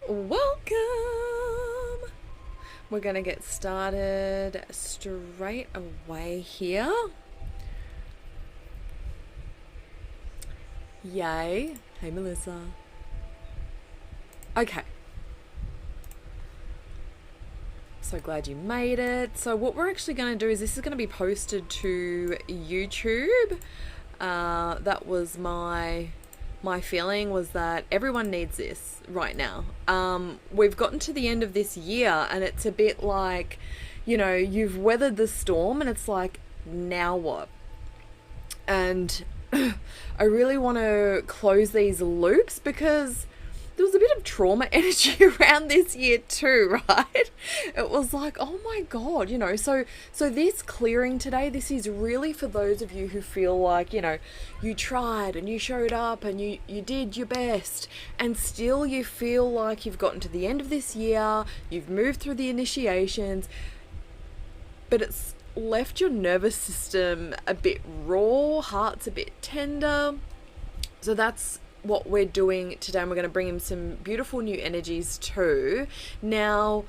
Welcome! We're going to get started straight away here. Yay. Hey, Melissa. Okay. So glad you made it. So what we're actually going to do is this is going to be posted to YouTube. That was my feeling, was that everyone needs this right now. We've gotten to the end of this year and it's a bit like, you've weathered the storm and it's like, now what? And I really want to close these loops because there was a bit of trauma energy around this year too, right? It was like, oh my God, so this clearing today, this is really for those of you who feel like, you tried and you showed up and you did your best and still you feel like you've gotten to the end of this year, you've moved through the initiations, but it's left your nervous system a bit raw, heart's a bit tender. So that's what we're doing today, and we're going to bring in some beautiful new energies too. Now,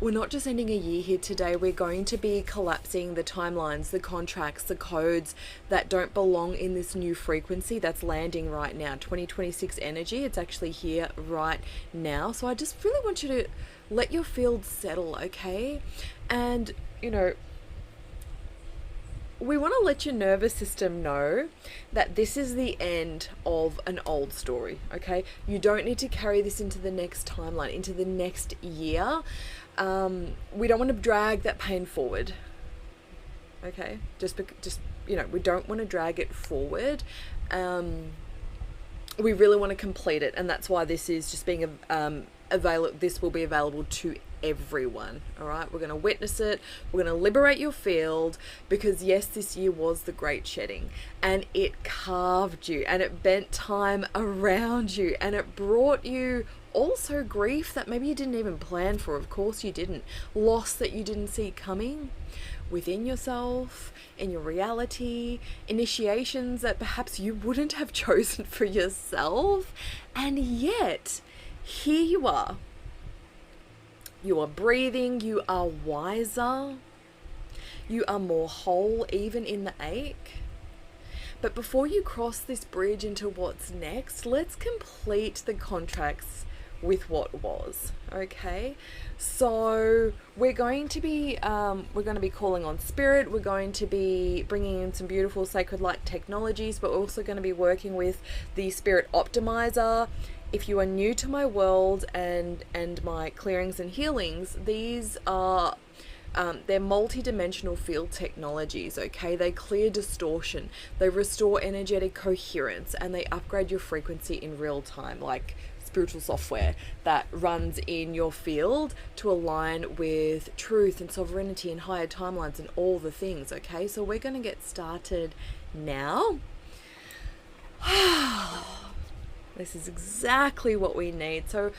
we're not just ending a year here today, we're going to be collapsing the timelines, the contracts, the codes that don't belong in this new frequency that's landing right now. 2026 energy, it's actually here right now. So I just really want you to let your field settle, okay? And, we want to let your nervous system know that this is the end of an old story, okay? You don't need to carry this into the next timeline, into the next year. We don't want to drag that pain forward, okay? We don't want to drag it forward. We really want to complete it, and that's why this is just being available. This will be available to everyone. All right, we're going to witness it, we're going to liberate your field, because yes, this year was the great shedding and it carved you and it bent time around you and it brought you also grief that maybe you didn't even plan for. Of course you didn't. Loss that you didn't see coming within yourself, in your reality, initiations that perhaps you wouldn't have chosen for yourself, and yet here you are. You are breathing, you are wiser, you are more whole even in the ache. But before you cross this bridge into what's next, let's complete the contracts with what was, okay? So we're going to be calling on spirit, we're going to be bringing in some beautiful sacred light technologies, but we're also going to be working with the spirit optimizer. If you are new to my world and my clearings and healings, these are they're multi-dimensional field technologies, okay? They clear distortion, they restore energetic coherence, and they upgrade your frequency in real time, like spiritual software that runs in your field to align with truth and sovereignty and higher timelines and all the things, okay? So we're going to get started now. This is exactly what we need. So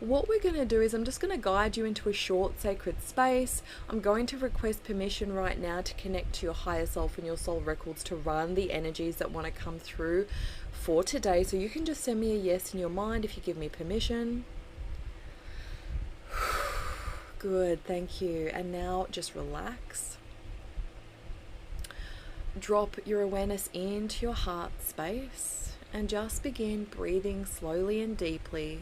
what we're going to do is I'm just going to guide you into a short sacred space. I'm going to request permission right now to connect to your higher self and your soul records to run the energies that want to come through for today. So you can just send me a yes in your mind if you give me permission. Good, thank you. And now just relax. Drop your awareness into your heart space. And just begin breathing slowly and deeply.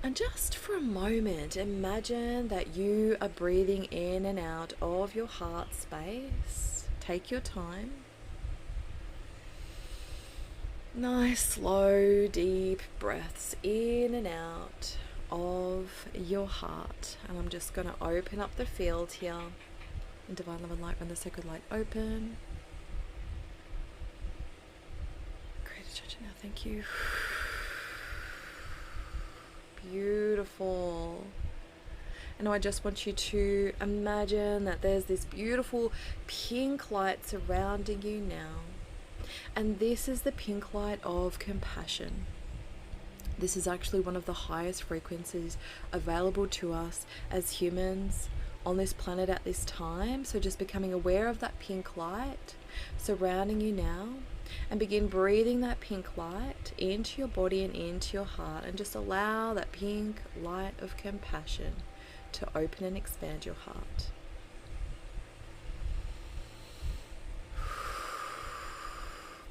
And just for a moment, imagine that you are breathing in and out of your heart space. Take your time. Nice, slow, deep breaths in and out of your heart. And I'm just going to open up the field here. In divine love and light, run the sacred light open. Now, thank you. Beautiful. And now I just want you to imagine that there's this beautiful pink light surrounding you now. And this is the pink light of compassion. This is actually one of the highest frequencies available to us as humans on this planet at this time. So just becoming aware of that pink light surrounding you now. And begin breathing that pink light into your body and into your heart, and just allow that pink light of compassion to open and expand your heart.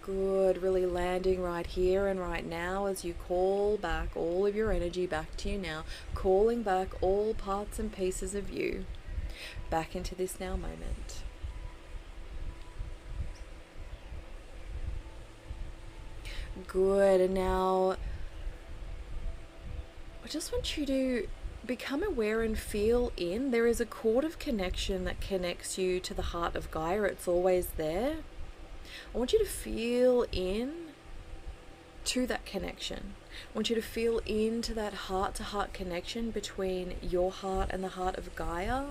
Good, really landing right here and right now as you call back all of your energy back to you now, calling back all parts and pieces of you back into this now moment. Good, and now I just want you to become aware and feel in. There is a cord of connection that connects you to the heart of Gaia. It's always there. I want you to feel in to that connection. I want you to feel into that heart-to-heart connection between your heart and the heart of Gaia.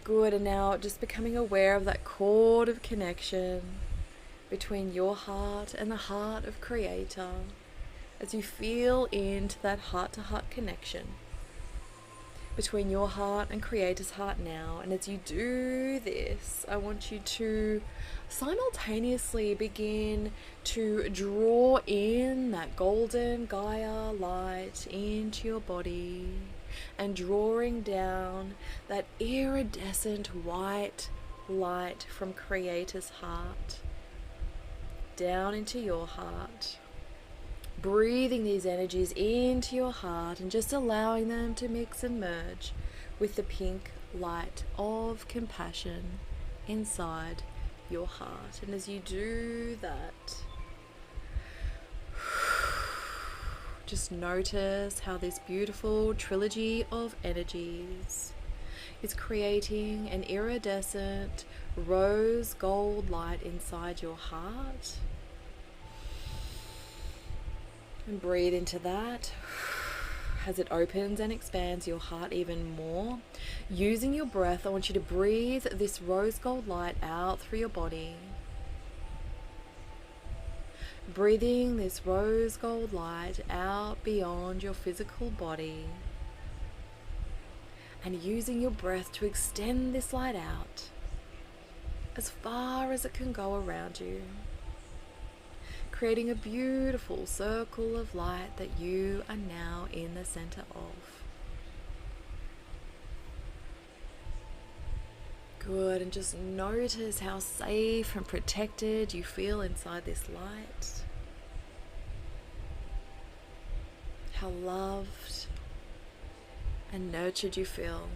Good, and now just becoming aware of that cord of connection between your heart and the heart of Creator as you feel into that heart-to-heart connection between your heart and Creator's heart now. And as you do this, I want you to simultaneously begin to draw in that golden Gaia light into your body and drawing down that iridescent white light from Creator's heart down into your heart. Breathing these energies into your heart and just allowing them to mix and merge with the pink light of compassion inside your heart. And as you do that, just notice how this beautiful trilogy of energies is creating an iridescent rose gold light inside your heart. And breathe into that as it opens and expands your heart even more. Using your breath, I want you to breathe this rose gold light out through your body. Breathing this rose gold light out beyond your physical body. And using your breath to extend this light out as far as it can go around you, creating a beautiful circle of light that you are now in the center of. Good, and just notice how safe and protected you feel inside this light. How loved and nurtured you feel.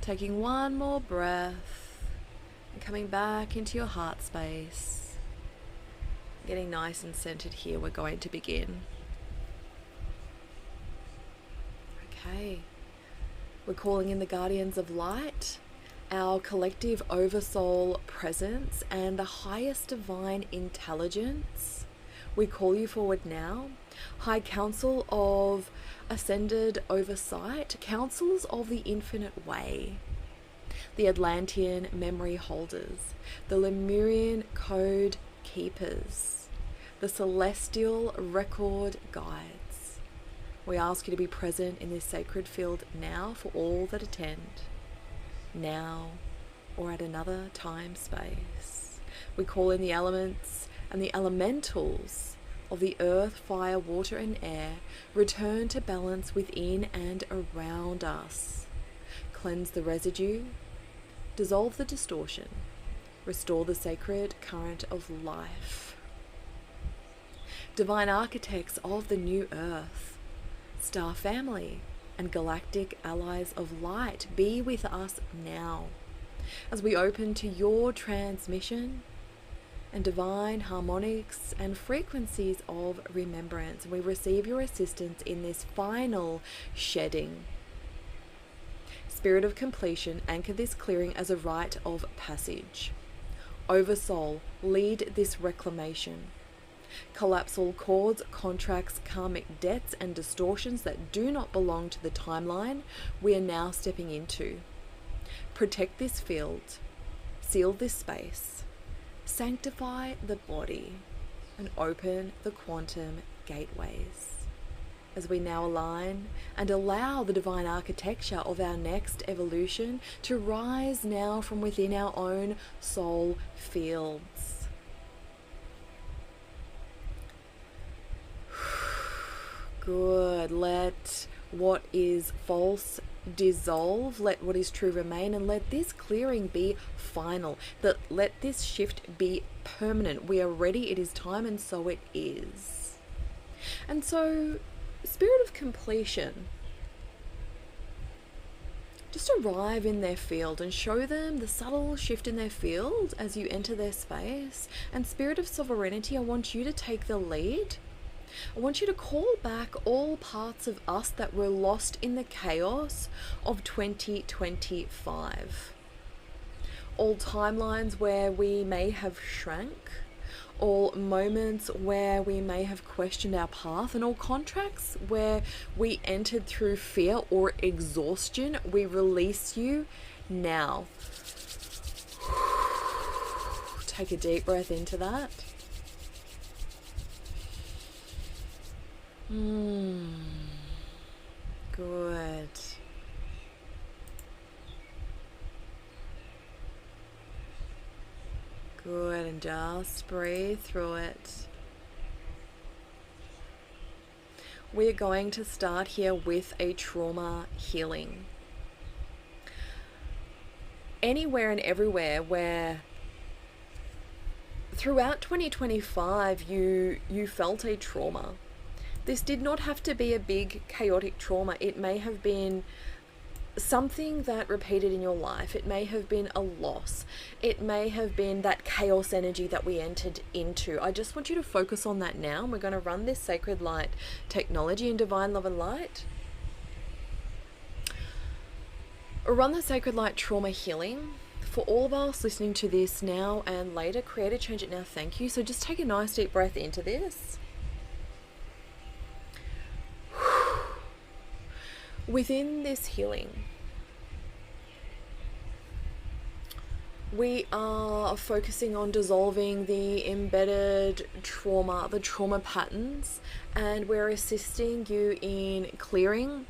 Taking one more breath and coming back into your heart space. Getting nice and centered here, we're going to begin. Okay, we're calling in the guardians of light, our collective oversoul presence, and the highest divine intelligence. We call you forward now. High Council of Ascended Oversight, Councils of the Infinite Way, the Atlantean Memory Holders, the Lemurian Code Keepers, the Celestial Record Guides. We ask you to be present in this sacred field now for all that attend, now or at another time space. We call in the elements and the elementals of the earth, fire, water, and air. Return to balance within and around us. Cleanse the residue, dissolve the distortion, restore the sacred current of life. Divine architects of the new earth, star family, and galactic allies of light, be with us now as we open to your transmission and divine harmonics and frequencies of remembrance. We receive your assistance in this final shedding. Spirit of completion, anchor this clearing as a rite of passage. Oversoul, lead this reclamation. Collapse all cords, contracts, karmic debts, and distortions that do not belong to the timeline we are now stepping into. Protect this field, seal this space, sanctify the body, and open the quantum gateways. as we now align and allow the divine architecture of our next evolution to rise now from within our own soul fields. Good. Let what is false dissolve, let what is true remain, and let this clearing be final. Let this shift be permanent. We are ready, it is time, and so it is. And so, spirit of completion, just arrive in their field and show them the subtle shift in their field as you enter their space. And spirit of sovereignty, I want you to take the lead. I want you to call back all parts of us that were lost in the chaos of 2025. All timelines where we may have shrank, all moments where we may have questioned our path, and all contracts where we entered through fear or exhaustion. We release you now. Take a deep breath into that. Good. Good, and just breathe through it. We're going to start here with a trauma healing. Anywhere and everywhere where throughout 2025 you felt a trauma. This did not have to be a big chaotic trauma. It may have been something that repeated in your life. It may have been a loss. It may have been that chaos energy that we entered into. I just want you to focus on that now. We're going to run this sacred light technology in divine love and light. Run the sacred light trauma healing. For all of us listening to this now and later, create a change it now. Thank you. So just take a nice deep breath into this. Within this healing, we are focusing on dissolving the embedded trauma, the trauma patterns, and we're assisting you in clearing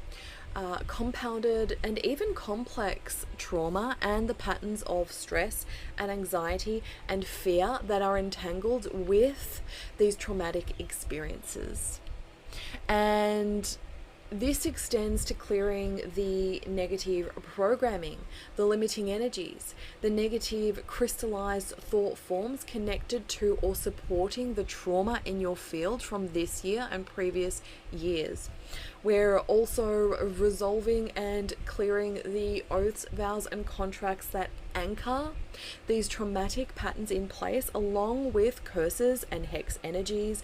compounded and even complex trauma and the patterns of stress and anxiety and fear that are entangled with these traumatic experiences. And this extends to clearing the negative programming, the limiting energies, the negative crystallized thought forms connected to or supporting the trauma in your field from this year and previous years. We're also resolving and clearing the oaths, vows, and contracts that anchor these traumatic patterns in place, along with curses and hex energies,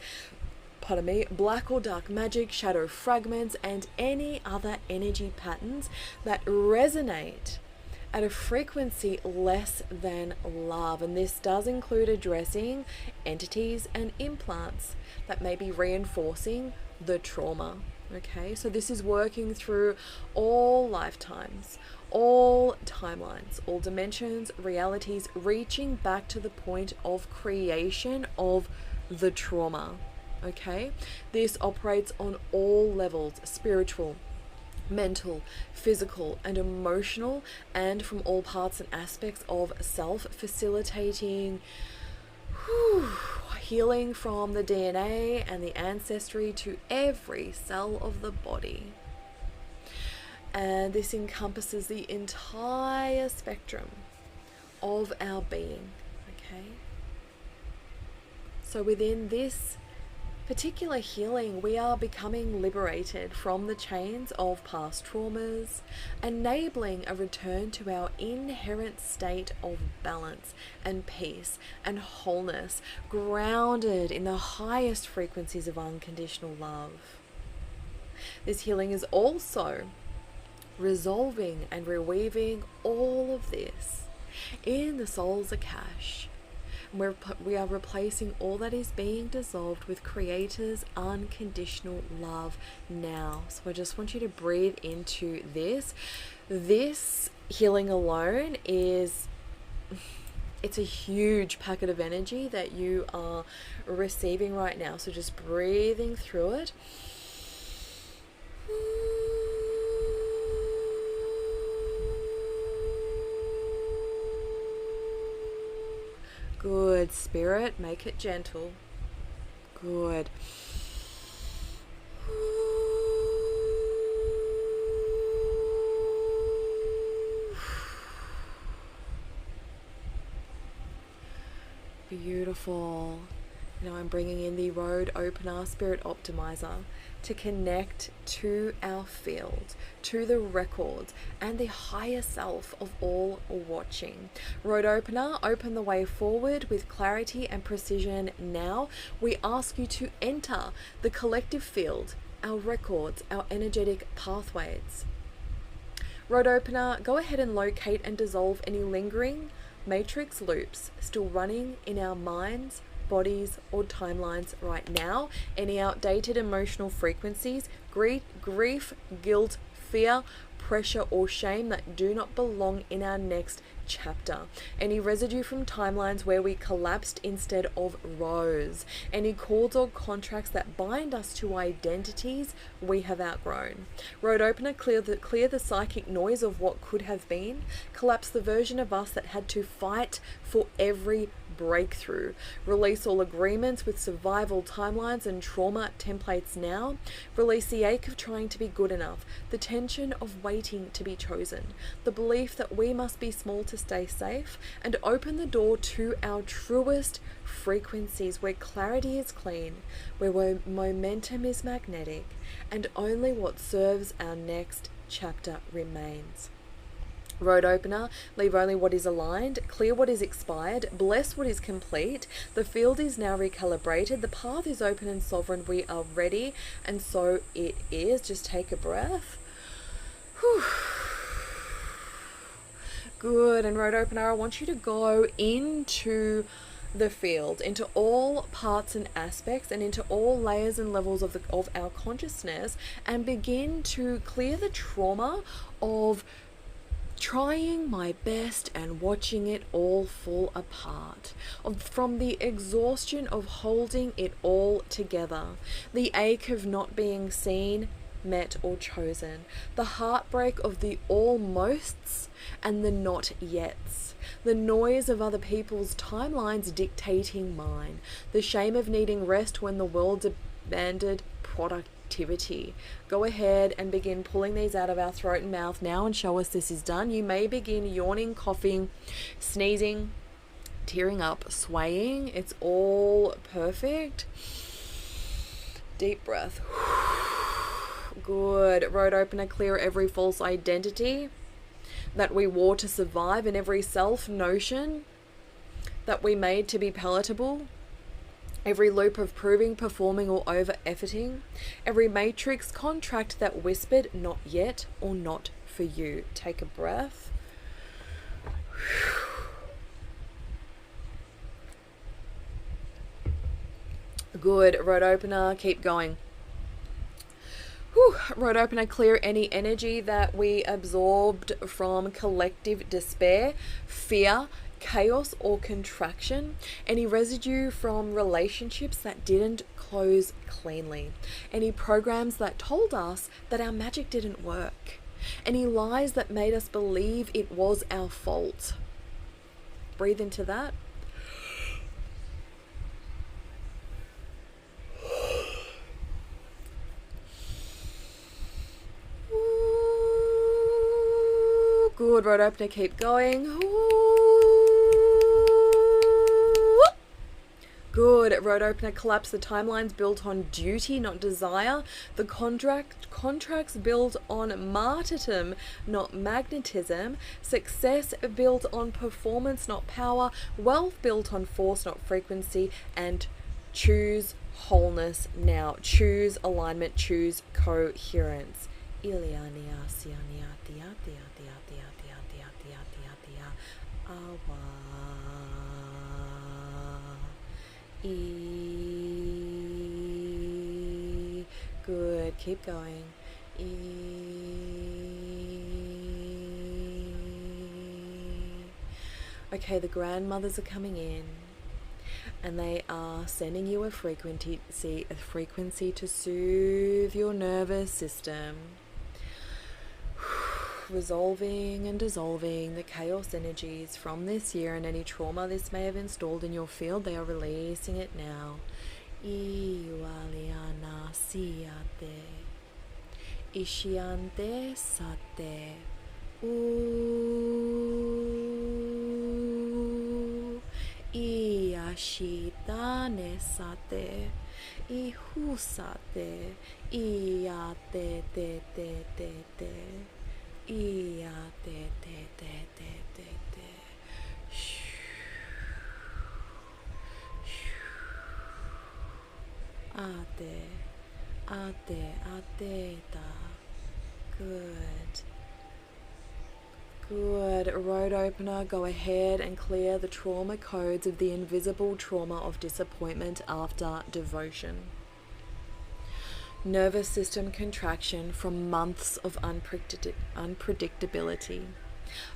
black or dark magic, shadow fragments, and any other energy patterns that resonate at a frequency less than love. And this does include addressing entities and implants that may be reinforcing the trauma. Okay, so this is working through all lifetimes, all timelines, all dimensions, realities, reaching back to the point of creation of the trauma. Okay, this operates on all levels: spiritual, mental, physical, and emotional, and from all parts and aspects of self, facilitating healing from the DNA and the ancestry to every cell of the body. And this encompasses the entire spectrum of our being. Okay, so within this particular healing, we are becoming liberated from the chains of past traumas, enabling a return to our inherent state of balance and peace and wholeness, grounded in the highest frequencies of unconditional love. This healing is also resolving and reweaving all of this in the soul's Akash. We are replacing all that is being dissolved with Creator's unconditional love now. So I just want you to breathe into this. This healing alone it's a huge packet of energy that you are receiving right now. So just breathing through it. Good. Spirit, make it gentle. Good. Beautiful. Now I'm bringing in the road opener, spirit optimizer, to connect to our field, to the records, and the higher self of all watching. Road opener, open the way forward with clarity and precision now. We ask you to enter the collective field, our records, our energetic pathways. Road opener, go ahead and locate and dissolve any lingering matrix loops still running in our minds, bodies, or timelines right now. Any outdated emotional frequencies, grief, guilt, fear, pressure, or shame that do not belong in our next chapter. Any residue from timelines where we collapsed instead of rose. Any cords or contracts that bind us to identities we have outgrown. Road opener, clear the psychic noise of what could have been. Collapse the version of us that had to fight for every breakthrough. Release all agreements with survival timelines and trauma templates now. Release the ache of trying to be good enough, the tension of waiting to be chosen, the belief that we must be small to stay safe, and open the door to our truest frequencies where clarity is clean, where momentum is magnetic, and only what serves our next chapter remains. Road opener, leave only what is aligned, clear what is expired, bless what is complete. The field is now recalibrated, the path is open and sovereign, we are ready, and so it is. Just take a breath. Whew. Good. And road opener, I want you to go into the field, into all parts and aspects, and into all layers and levels of our consciousness, and begin to clear the trauma of trying my best and watching it all fall apart, from the exhaustion of holding it all together, the ache of not being seen, met, or chosen, the heartbreak of the almosts and the not yets, the noise of other people's timelines dictating mine, the shame of needing rest when the world demanded productivity. Go ahead and begin pulling these out of our throat and mouth now and show us this is done. You may begin yawning, coughing, sneezing, tearing up, swaying. It's all perfect. Deep breath. Good. Road opener, clear every false identity that we wore to survive, and every self notion that we made to be palatable. Every loop of proving, performing, or over-efforting. Every matrix contract that whispered, not yet, or not for you. Take a breath. Good. Road opener, keep going. Road opener, clear any energy that we absorbed from collective despair, fear, chaos, or contraction. Any residue from relationships that didn't close cleanly. Any programs that told us that our magic didn't work. Any lies that made us believe it was our fault. Breathe into that. Good. Road opener, keep going. Good. Road opener, collapse the timelines built on duty, not desire. The contracts built on martyrdom, not magnetism. Success built on performance, not power. Wealth built on force, not frequency. And choose wholeness now. Choose alignment. Choose coherence. Iliania, siania, tia, tia, tia, tia, tia, tia, tia, tia, tia, awa. E. Good. Keep going. E. Okay, the grandmothers are coming in. and they are sending you a frequency to soothe your nervous system, resolving and dissolving the chaos energies from this year and any trauma this may have installed in your field. They are releasing it now. Iwaliana siate, ishiante sate, iashitane sate, ihusate, iate te te te te, iate te te te te te. Ateta. Good. Good. Road opener, go ahead and clear the trauma codes of the invisible trauma of disappointment after devotion. Nervous system contraction from months of unpredictability.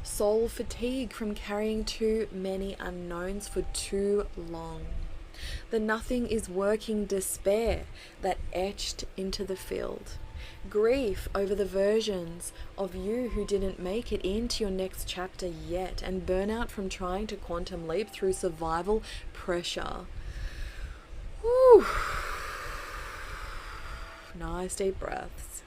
Soul fatigue from carrying too many unknowns for too long. The nothing is working despair that etched into the field. Grief over the versions of you who didn't make it into your next chapter yet, and burnout from trying to quantum leap through survival pressure. Whew. Nice deep breaths.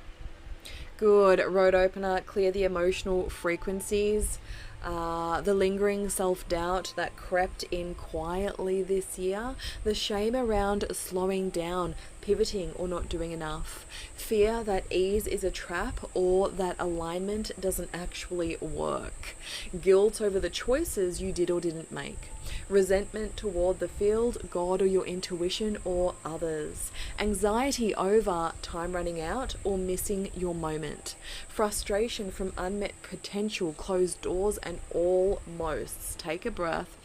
Good. Road opener, clear the emotional frequencies. The lingering self-doubt that crept in quietly this year, the shame around slowing down, pivoting or not doing enough, fear that ease is a trap or that alignment doesn't actually work, guilt over the choices you did or didn't make, resentment toward the field, God or your intuition or others, anxiety over time running out or missing your moment, frustration from unmet potential, closed doors and almosts. Take a breath.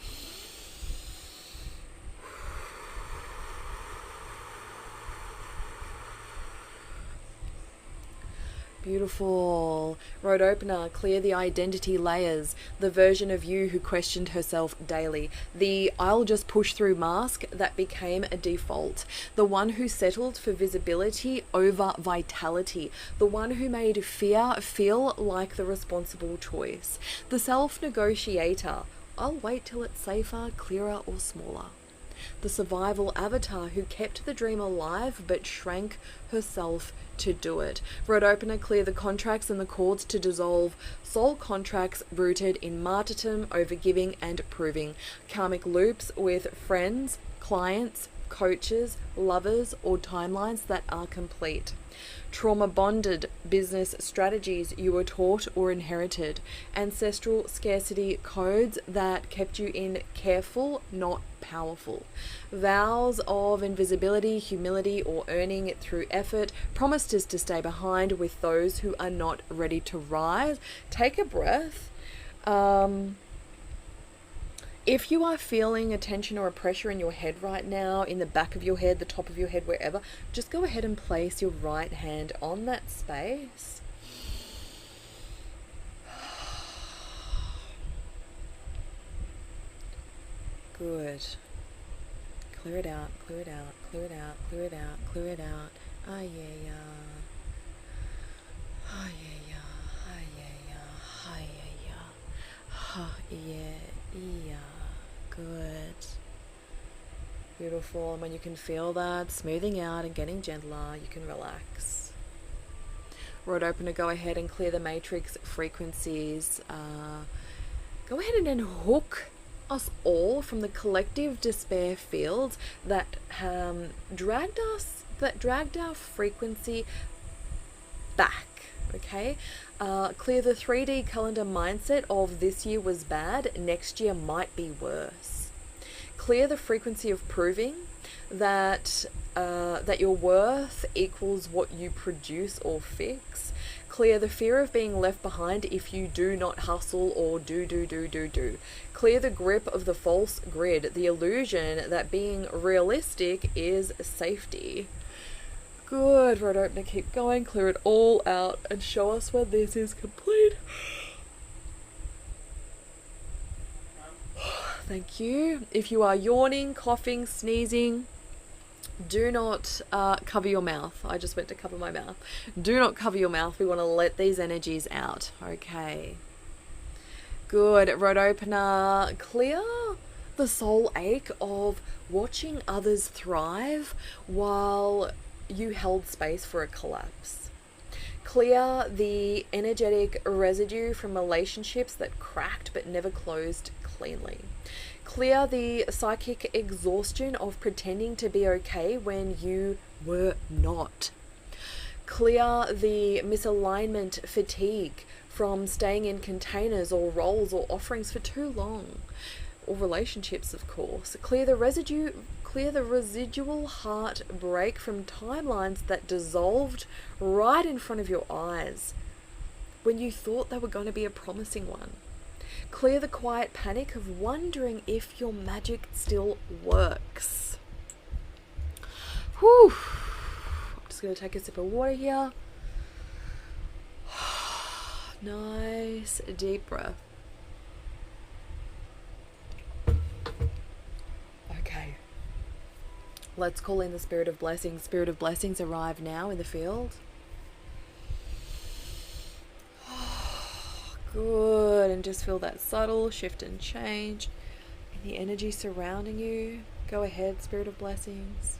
Beautiful. Road opener, clear the identity layers, the version of you who questioned herself daily, the I'll just push through mask that became a default, the one who settled for visibility over vitality, the one who made fear feel like the responsible choice, the self-negotiator, I'll wait till it's safer, clearer or smaller. The survival avatar who kept the dream alive but shrank herself to do it. Road opener, clear the contracts and the cords to dissolve. Soul contracts rooted in martyrdom, overgiving and proving. Karmic loops with friends, clients, coaches, lovers or timelines that are complete. Trauma bonded business strategies you were taught or inherited. Ancestral scarcity codes that kept you in careful, not powerful. Vows of invisibility, humility, or earning it through effort. Promises to stay behind with those who are not ready to rise. Take a breath. If you are feeling a tension or a pressure in your head right now, in the back of your head, the top of your head, wherever, just go ahead and place your right hand on that space. Good. Clear it out, clear it out, clear it out, clear it out, clear it out. Ah, yeah, yeah. Ah, yeah, yeah. Ah, yeah, yeah. Ah, yeah, yeah. Ah, yeah, yeah. Good. Beautiful. And when you can feel that smoothing out and getting gentler, you can relax. Road opener, go ahead and clear the matrix frequencies. Go ahead and then hook us all from the collective despair fields that dragged our frequency back. Okay, clear the 3D calendar mindset of this year was bad, next year might be worse. Clear the frequency of proving that that your worth equals what you produce or fix. Clear the fear of being left behind if you do not hustle or do. Clear the grip of the false grid, the illusion that being realistic is safety. Good. Road opener, keep going. Clear it all out and show us when this is complete. Thank you. If you are yawning, coughing, sneezing, do not cover your mouth. I just went to cover my mouth. Do not cover your mouth. We want to let these energies out. Okay. Good. Road opener. Clear the soul ache of watching others thrive while you held space for a collapse. Clear the energetic residue from relationships that cracked but never closed cleanly. Clear the psychic exhaustion of pretending to be okay when you were not. Clear the misalignment fatigue from staying in containers or roles or offerings for too long, or relationships, of course. Clear the residual heartbreak from timelines that dissolved right in front of your eyes when you thought they were going to be a promising one. Clear the quiet panic of wondering if your magic still works. Whew. I'm just going to take a sip of water here. Nice deep breath. Okay. Let's call in the spirit of blessings. Spirit of blessings, arrive now in the field. Good, and just feel that subtle shift and change in the energy surrounding you. Go ahead, spirit of blessings.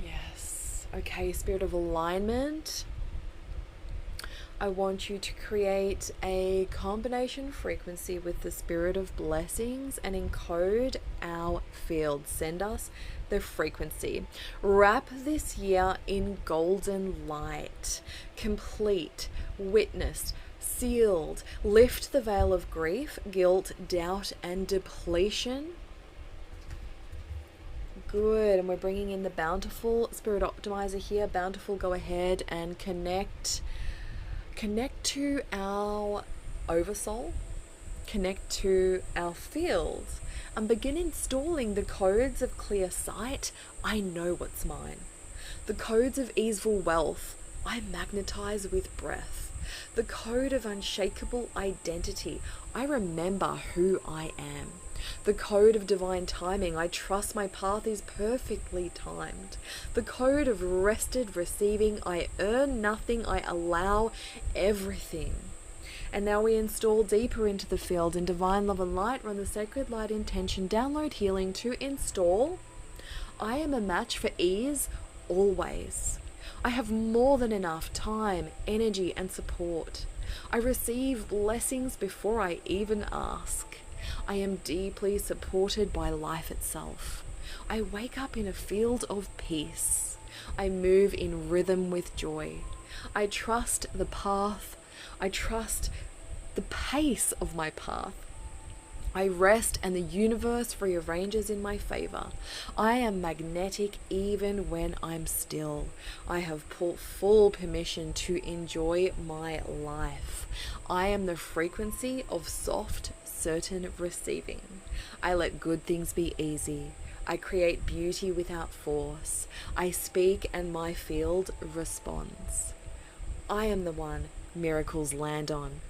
Yes. Okay, spirit of alignment. I want you to create a combination frequency with the spirit of blessings and encode our field. Send us the frequency. Wrap this year in golden light. Complete, witnessed, sealed. Lift the veil of grief, guilt, doubt, and depletion. Good. And we're bringing in the bountiful spirit optimizer here. Bountiful, go ahead and connect to our oversoul, connect to our field, and begin installing the codes of clear sight. I know what's mine. The codes of easeful wealth. I magnetize with breath. The code of unshakable identity. I remember who I am. The code of divine timing. I trust my path is perfectly timed. The code of rested receiving. I earn nothing. I allow everything. And now we install deeper into the field in divine love and light. Run the sacred light intention. Download healing to install. I am a match for ease always. I have more than enough time, energy, and support. I receive blessings before I even ask. I am deeply supported by life itself. I wake up in a field of peace. I move in rhythm with joy. I trust the path. I trust the pace of my path. I rest and the universe rearranges in my favor. I am magnetic even when I'm still. I have full permission to enjoy my life. I am the frequency of soft, certain receiving. I let good things be easy. I create beauty without force. I speak and my field responds. I am the one miracles land on.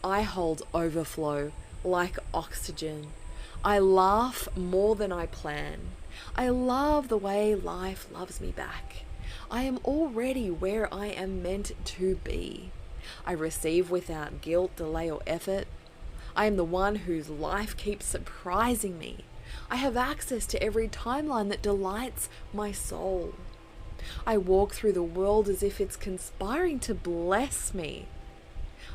I hold overflow like oxygen. I laugh more than I plan. I love the way life loves me back. I am already where I am meant to be. I receive without guilt, delay, or effort. I am the one whose life keeps surprising me. I have access to every timeline that delights my soul. I walk through the world as if it's conspiring to bless me.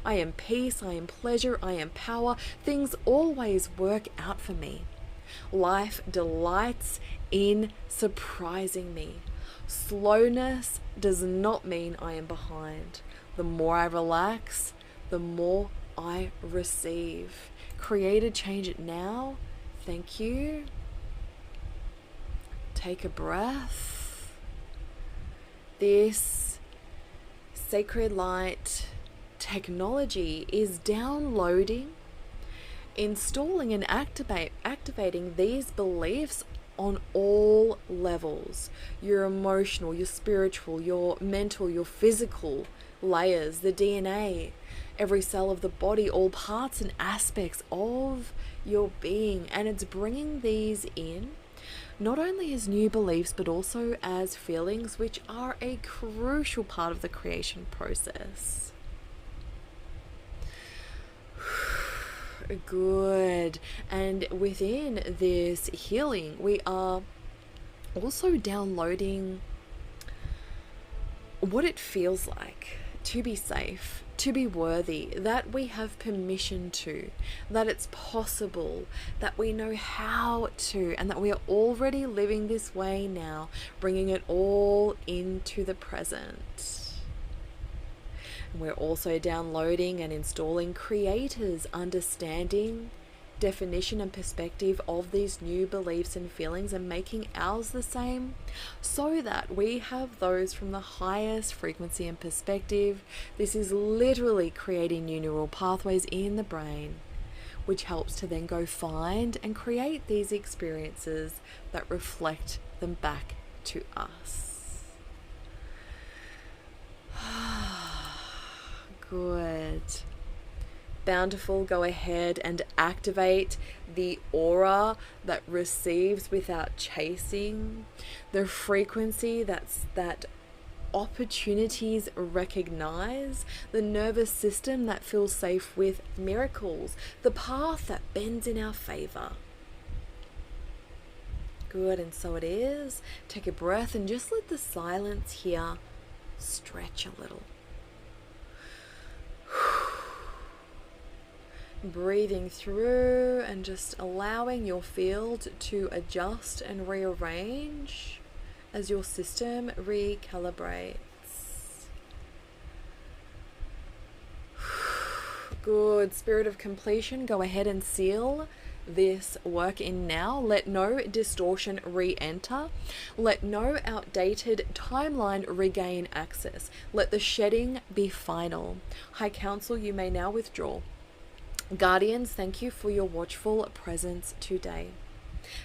I am peace, I am pleasure, I am power. Things always work out for me. Life delights in surprising me. Slowness does not mean I am behind. The more I relax, the more I receive. Create a change it now. Thank you. Take a breath. This sacred light technology is downloading, installing and activating these beliefs on all levels. Your emotional, your spiritual, your mental, your physical layers, the DNA, every cell of the body, all parts and aspects of your being. And it's bringing these in not only as new beliefs, but also as feelings, which are a crucial part of the creation process. Good. And within this healing, we are also downloading what it feels like to be safe, to be worthy, that we have permission to, that it's possible, that we know how to, and that we are already living this way now, bringing it all into the present. And we're also downloading and installing creators' understanding, definition and perspective of these new beliefs and feelings, and making ours the same, so that we have those from the highest frequency and perspective. This is literally creating new neural pathways in the brain, which helps to then go find and create these experiences that reflect them back to us. Good. Bountiful, go ahead and activate the aura that receives without chasing, the frequency that opportunities recognize, the nervous system that feels safe with miracles, the path that bends in our favor. Good, and so it is. Take a breath and just let the silence here stretch a little. Breathing through and just allowing your field to adjust and rearrange as your system recalibrates. Good. Spirit of completion, go ahead and seal this work in now. Let no distortion re-enter. Let no outdated timeline regain access. Let the shedding be final. High Council, you may now withdraw. Guardians, thank you for your watchful presence today.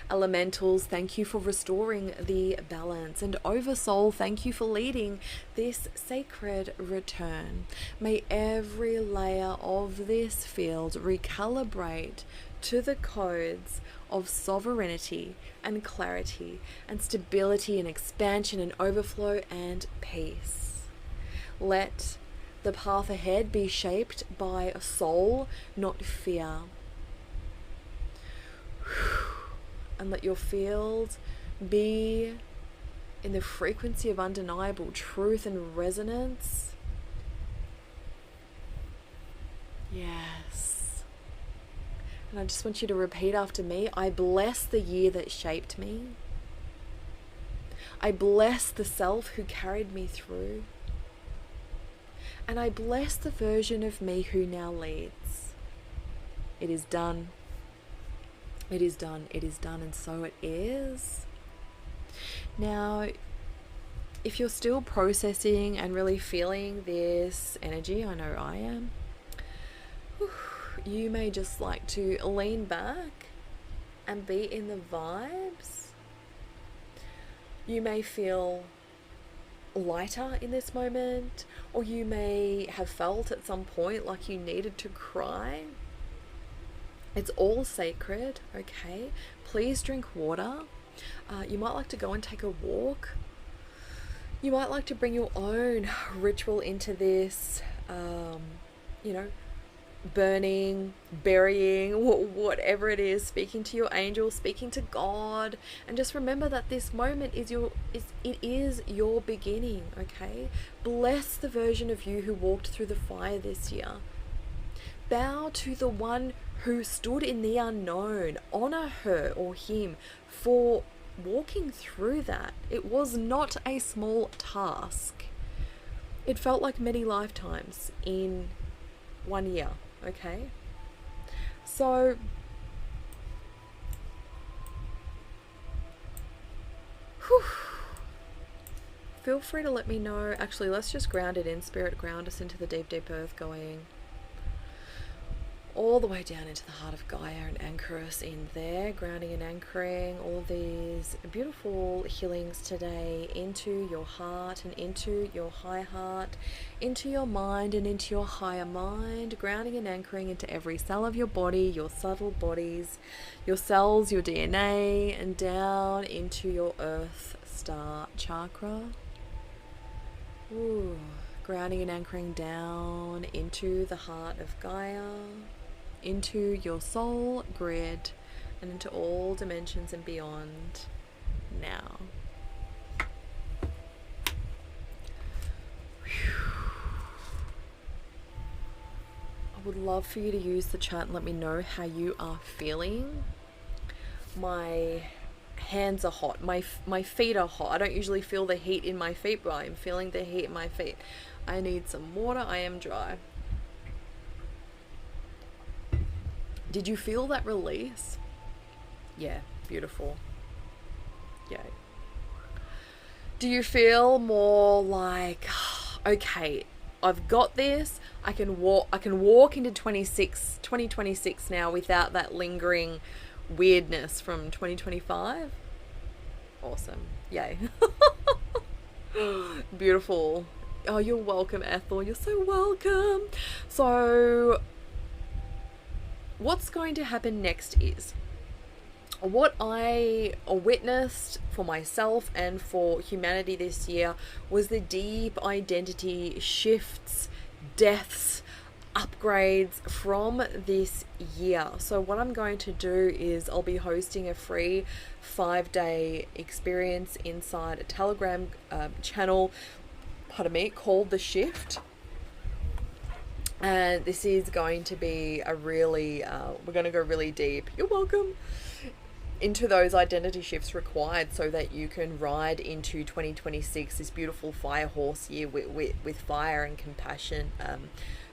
Elementals, thank you for restoring the balance. And Oversoul, thank you for leading this sacred return. May every layer of this field recalibrate to the codes of sovereignty and clarity and stability and expansion and overflow and peace. Let the path ahead be shaped by a soul, not fear. And let your field be in the frequency of undeniable truth and resonance. Yes. And I just want you to repeat after me. I bless the year that shaped me. I bless the self who carried me through. And I bless the version of me who now leads. It is done. It is done. It is done. And so it is. Now, if you're still processing and really feeling this energy, I know I am, you may just like to lean back and be in the vibes. You may feel lighter in this moment, or you may have felt at some point like you needed to cry. It's all sacred, okay? Please drink water. You might like to go and take a walk. You might like to bring your own ritual into this, burning, burying, whatever it is, speaking to your angel, speaking to God, and just remember that this moment is your beginning, okay? Bless the version of you who walked through the fire this year. Bow to the one who stood in the unknown. Honor her or him for walking through that. It was not a small task. It felt like many lifetimes in 1 year, okay? So feel free to let me know. Actually, let's just ground it in. Spirit, ground us into the deep, deep earth going. all the way down into the heart of Gaia and anchor us in there, grounding and anchoring all of these beautiful healings today into your heart and into your high heart, into your mind and into your higher mind, grounding and anchoring into every cell of your body, your subtle bodies, your cells, your DNA, and down into your earth star chakra. Ooh. Grounding and anchoring down into the heart of Gaia, into your soul grid, and into all dimensions and beyond now. I would love for you to use the chat and let me know how you are feeling. My hands are hot. My feet are hot. I don't usually feel the heat in my feet, but I'm feeling the heat in my feet. I need some water. I am dry. Did you feel that release? Yeah, beautiful. Yay. Do you feel more like, okay, I've got this. I can walk into 2026 now without that lingering weirdness from 2025? Awesome. Yay. Beautiful. Oh, you're welcome, Ethel. You're so welcome. So what's going to happen next is what I witnessed for myself and for humanity this year was the deep identity shifts, deaths, upgrades from this year. So what I'm going to do is I'll be hosting a free 5-day experience inside a Telegram channel, called The Shift. And this is going to be a really, we're going to go really deep. You're welcome. Into those identity shifts required so that you can ride into 2026, this beautiful fire horse year with fire and compassion,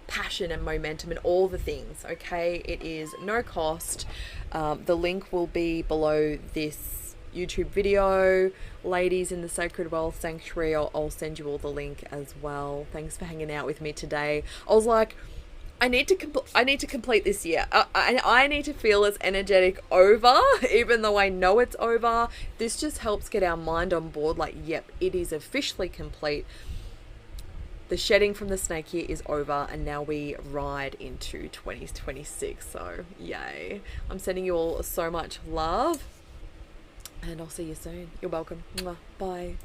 passion and momentum and all the things. Okay, it is no cost. The link will be below this YouTube video. Ladies in the Sacred Wealth Sanctuary, I'll send you all the link as well. Thanks for hanging out with me today. I was like, I need to complete this year. I need to feel it's energetic over, even though I know it's over. This just helps get our mind on board. Like, yep, it is officially complete. The shedding from the snake year is over, and now we ride into 2026. So, yay. I'm sending you all so much love, and I'll see you soon. You're welcome. Bye.